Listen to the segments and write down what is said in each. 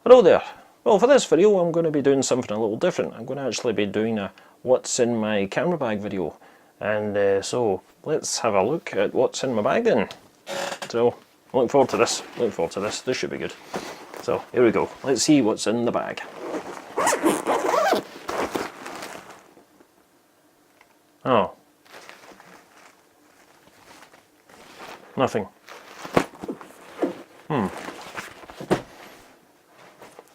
Hello there. Well, for this video I'm going to be doing something a little different. I'm going to actually be doing a what's in my camera bag video. And so let's have a look at what's in my bag then. So looking forward to this. This should be good. So here we go. Let's see what's in the bag. Oh. Nothing.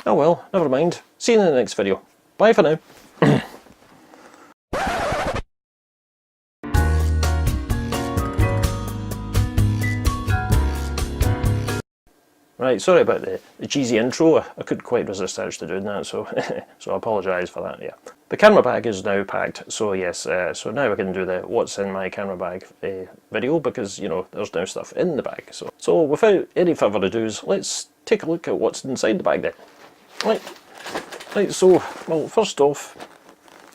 Oh well, never mind. See you in the next video. Bye for now. Right, sorry about the cheesy intro. I couldn't quite resist actually doing that, so so I apologise for that. Yeah, the camera bag is now packed. So yes, so now I can do the what's in my camera bag video, because you know there's now stuff in the bag. So without any further ado, let's take a look at what's inside the bag then. Right. So well, first off,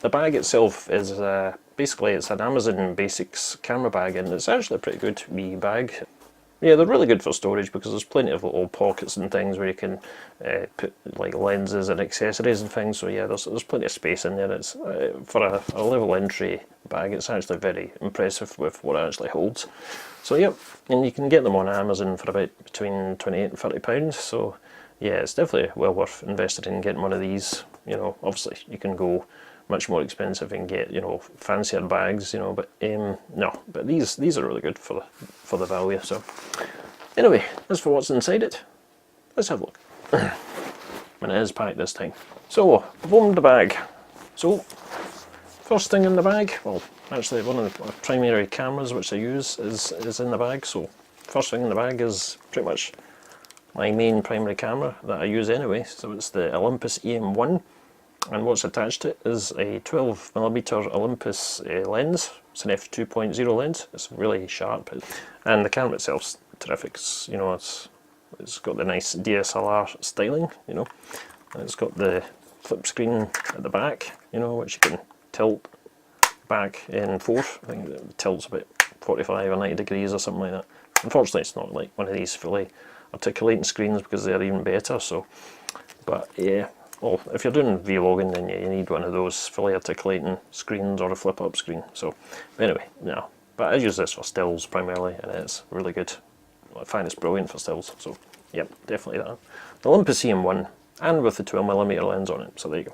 the bag itself is basically it's an Amazon Basics camera bag, and it's actually a pretty good wee bag. Yeah, they're really good for storage because there's plenty of little pockets and things where you can put like lenses and accessories and things. So yeah, there's plenty of space in there. It's for a level entry bag. It's actually very impressive with what it actually holds. So yep, and you can get them on Amazon for about between £28 and £30. So yeah, it's definitely well worth investing in getting one of these. You know, obviously you can go much more expensive and get, you know, fancier bags, you know, but no, but these are really good for the value. So anyway, as for what's inside it, let's have a look. And it is packed this time. So I've opened the bag. So first thing in the bag, well actually one of the primary cameras which I use is in the bag. So first thing in the bag is pretty much my main primary camera that I use anyway. So it's the Olympus E-M1. And what's attached to it is a 12mm Olympus lens. It's an f2.0 lens. It's really sharp, and the camera itself's terrific. You know, it's got the nice DSLR styling. You know, and it's got the flip screen at the back. You know, which you can tilt back and forth. I think it tilts about 45 or 90 degrees or something like that. Unfortunately, it's not like one of these fully articulating screens because they're even better. So, but yeah. Well, if you're doing vlogging, then you need one of those fully articulating screens or a flip-up screen. So, anyway, no. But I use this for stills primarily, and it's really good. I find it's brilliant for stills. So, yep, definitely that. The Olympus E-M1, and with the 12mm lens on it. So there you go.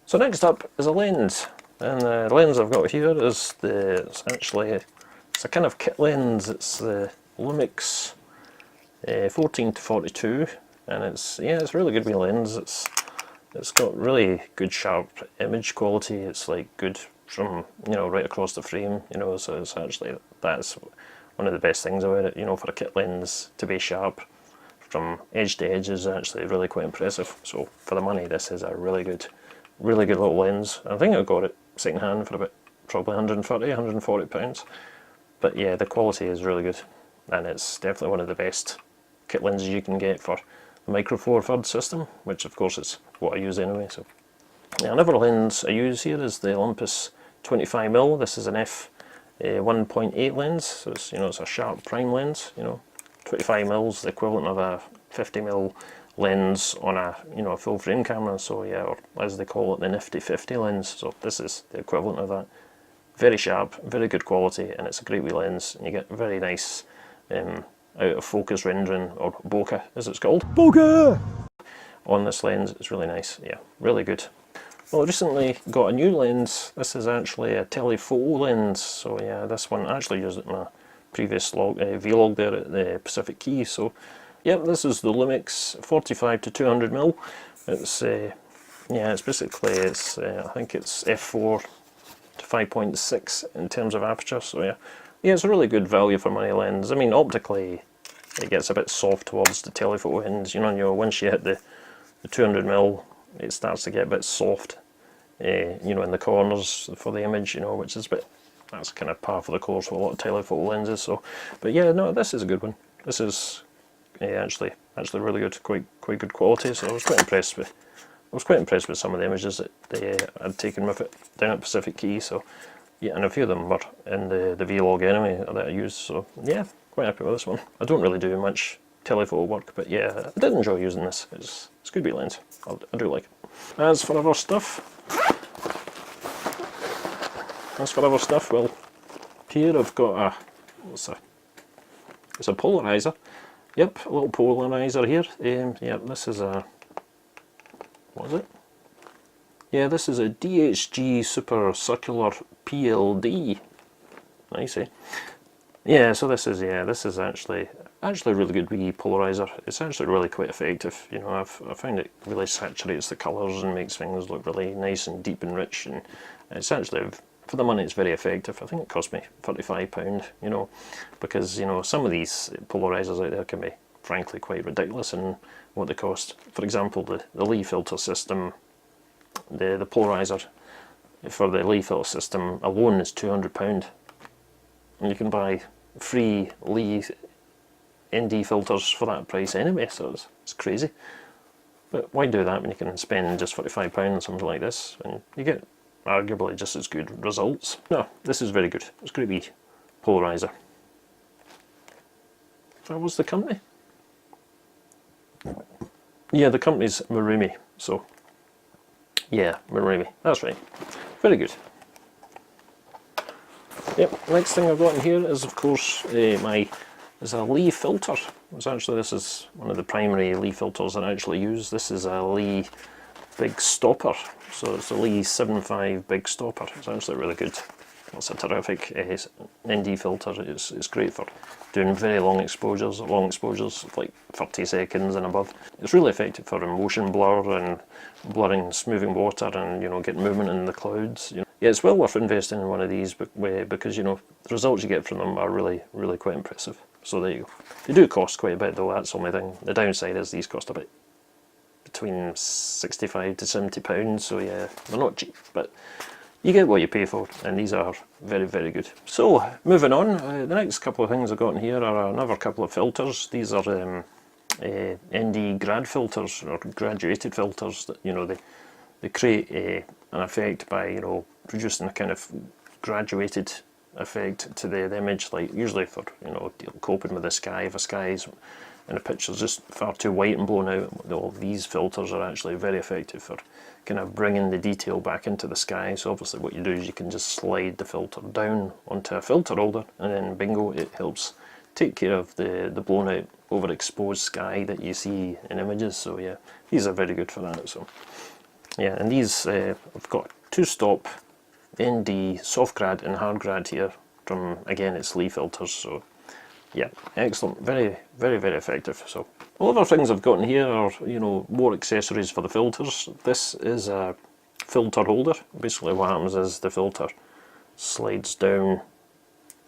So next up is a lens, and the lens I've got here is it's a kind of kit lens. It's the Lumix 14-42, and it's a really good wee lens. It's got really good sharp image quality. It's like good from, you know, right across the frame, you know, so it's actually, that's one of the best things about it, you know, for a kit lens to be sharp from edge to edge is actually really quite impressive. So for the money, this is a really good little lens. I think I got it second hand for about probably £140. But yeah, the quality is really good, and it's definitely one of the best kit lenses you can get for the Micro Four Thirds system, which of course is what I use anyway. So yeah, another lens I use here is the Olympus 25mm. This is an f1.8 lens, so it's, you know, it's a sharp prime lens. You know, 25mm is the equivalent of a 50mm lens on a, you know, a full frame camera. So yeah, or as they call it, the nifty 50 lens. So this is the equivalent of that. Very sharp, very good quality, and it's a great wee lens, and you get very nice out of focus rendering, or bokeh as it's called. Bokeh! On this lens. It's really nice. Yeah, really good. Well, I recently got a new lens. This is actually a telephoto lens. So yeah, this one I actually used it in my previous vlog there at the Pacific Key. So yeah, this is the Lumix 45-200mm. It's yeah, it's basically I think it's f4 to 5.6 in terms of aperture. So yeah, it's a really good value for money lens. I mean, optically it gets a bit soft towards the telephoto ends. You know, once you hit the 200mm, it starts to get a bit soft, you know, in the corners for the image, you know, which is that's kind of par for the course for a lot of telephoto lenses. So, but yeah, no, this is a good one. This is actually really good, quite good quality. So I was quite impressed with some of the images that they had taken with it down at Pacific Key. So yeah, and a few of them were in the vlog anyway that I used. So yeah, quite happy with this one. I don't really do much telephoto work, but yeah, I did enjoy using this. It's a good wee lens. I do like it. As for other stuff, well, here I've got it's a polarizer. Yep, a little polarizer here. Yeah, this is a, what is it? Yeah, this is a DHG Super Circular PLD. Nice, eh? Yeah, so this is actually a really good wee polarizer. It's actually really quite effective. You know, I found it really saturates the colours and makes things look really nice and deep and rich, and it's actually, for the money, it's very effective. I think it cost me £35, you know, because, you know, some of these polarizers out there can be frankly quite ridiculous in what they cost. For example, the Lee filter system, the polarizer for the Lee filter system alone is £200, and you can buy free Lee ND filters for that price anyway, so it's crazy. But why do that when you can spend just £45 on something like this, and you get arguably just as good results? No, this is very good. It's a great wee polarizer. That was the company? Yeah, the company's Marumi, so yeah, Marumi, that's right. Very good. Yep, next thing I've got in here is, of course, is a Lee filter. This is one of the primary Lee filters I actually use. This is a Lee Big Stopper, so it's a Lee 7.5 Big Stopper. It's actually really good. It's a terrific ND filter. It's great for doing very long exposures like 30 seconds and above. It's really effective for motion blur and blurring smoothing water and, you know, getting movement in the clouds. You know. Yeah, it's well worth investing in one of these because, you know, the results you get from them are really quite impressive. So there you go. They do cost quite a bit though, that's the only thing. The downside is these cost about between £65 to £70, so yeah, they're not cheap, but you get what you pay for, and these are very good. So, moving on, the next couple of things I've got in here are another couple of filters. These are ND grad filters, or graduated filters, that, you know, they create an effect by, you know, producing a kind of graduated effect to the image, like usually for, you know, coping with the sky. If a sky's and the picture's just far too white and blown out, all these filters are actually very effective for kind of bringing the detail back into the sky. So obviously what you do is you can just slide the filter down onto a filter holder, and then bingo, it helps take care of the blown out, overexposed sky that you see in images. So yeah, these are very good for that. So yeah, and these I've got two-stop ND soft grad and hard grad here from, again, it's Lee filters. So yeah, excellent, very effective. So all other things I've got in here are, you know, more accessories for the filters. This is a filter holder. Basically what happens is the filter slides down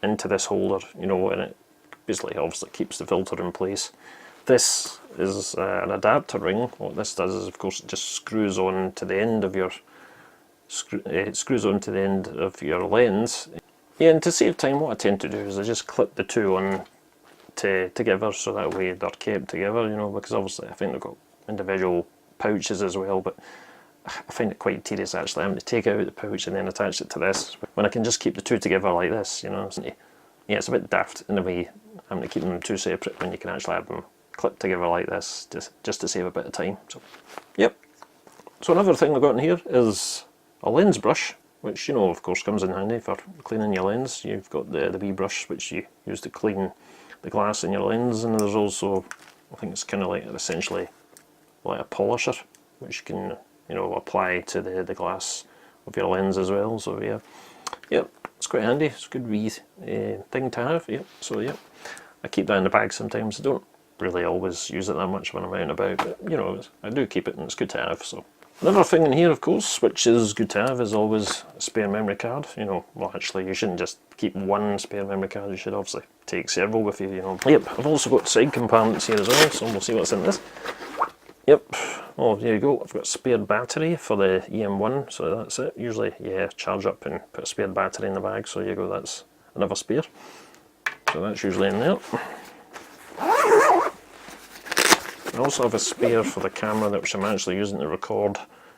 into this holder, you know, and it basically obviously keeps the filter in place. This is an adapter ring. What this does is, of course, it just screws on to the end of your lens. Yeah, and to save time, what I tend to do is I just clip the two on together, so that way they're kept together, you know, because obviously I think they've got individual pouches as well, but I find it quite tedious actually having to take out the pouch and then attach it to this, when I can just keep the two together like this, you know. Yeah, it's a bit daft in a way having to keep them two separate when you can actually have them clipped together like this, just to save a bit of time. So yep. So another thing I've got in here is a lens brush, which, you know, of course comes in handy for cleaning your lens. You've got the wee brush which you use to clean the glass in your lens, and there's also, I think it's kind of like essentially like a polisher which you can, you know, apply to the glass of your lens as well. So yeah, yep, it's quite handy. It's a good wee thing to have. Yep. So yeah, I keep that in the bag sometimes. I don't really always use it that much when I'm out and about, but you know, I do keep it and it's good to have. So another thing in here, of course, which is good to have, is always a spare memory card. You know, well, actually, you shouldn't just keep one spare memory card. You should obviously take several with you. You know. Yep. I've also got side compartments here as well, so we'll see what's in this. Yep. Oh, there you go. I've got a spare battery for the E-M1, so that's it. Usually, yeah, charge up and put a spare battery in the bag. So there you go. That's another spare. So that's usually in there. I also have a spare for the camera which I'm actually using to record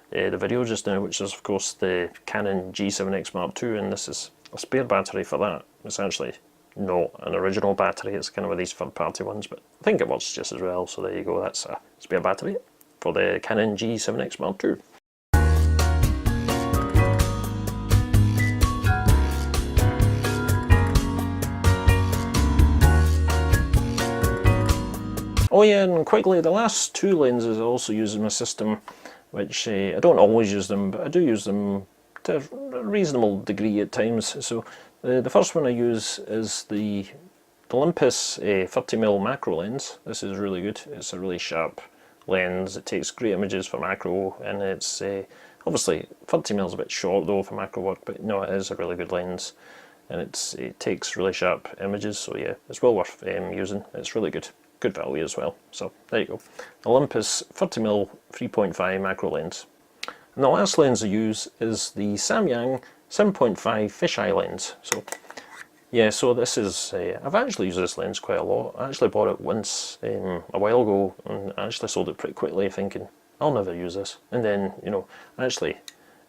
the video just now, which is of course the Canon G7X Mark II, and this is a spare battery for that. It's actually not an original battery. It's kind of one of these third-party ones, but I think it works just as well. So there you go. That's a spare battery for the Canon G7X Mark II. Oh yeah, and quickly, the last two lenses I also use in my system, which I don't always use them, but I do use them to a reasonable degree at times. So the first one I use is the Olympus 30mm macro lens. This is really good. It's a really sharp lens. It takes great images for macro, and it's obviously 30mm is a bit short though for macro work, but no, it is a really good lens, and it takes really sharp images. So yeah, it's well worth using. It's really good. Good value as well. So there you go. Olympus 30mm 3.5 macro lens. And the last lens I use is the Samyang 7.5 fisheye lens. So yeah, so this is, I've actually used this lens quite a lot. I actually bought it once a while ago, and I actually sold it pretty quickly thinking, I'll never use this. And then, you know, I actually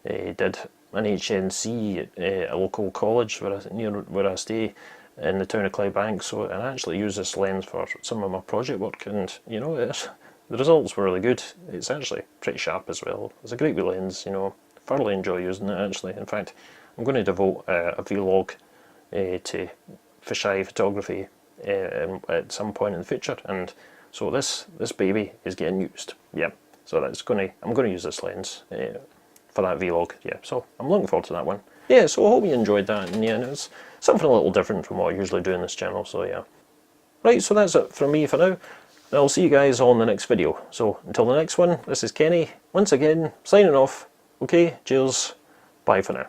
did an HNC at a local college near where I stay, in the town of Clydebank, so and I actually use this lens for some of my project work, and you know, the results were really good. It's actually pretty sharp as well. It's a great wee lens, you know. Thoroughly enjoy using it actually. In fact, I'm going to devote a vlog to fisheye photography at some point in the future, and so this baby is getting used. Yeah, so I'm going to use this lens for that vlog. Yeah, so I'm looking forward to that one. Yeah, so I hope you enjoyed that, and yeah, it's something a little different from what I usually do in this channel, so yeah. Right, so that's it from me for now, and I'll see you guys on the next video. So until the next one, this is Kenny, once again, signing off. Okay, cheers, bye for now.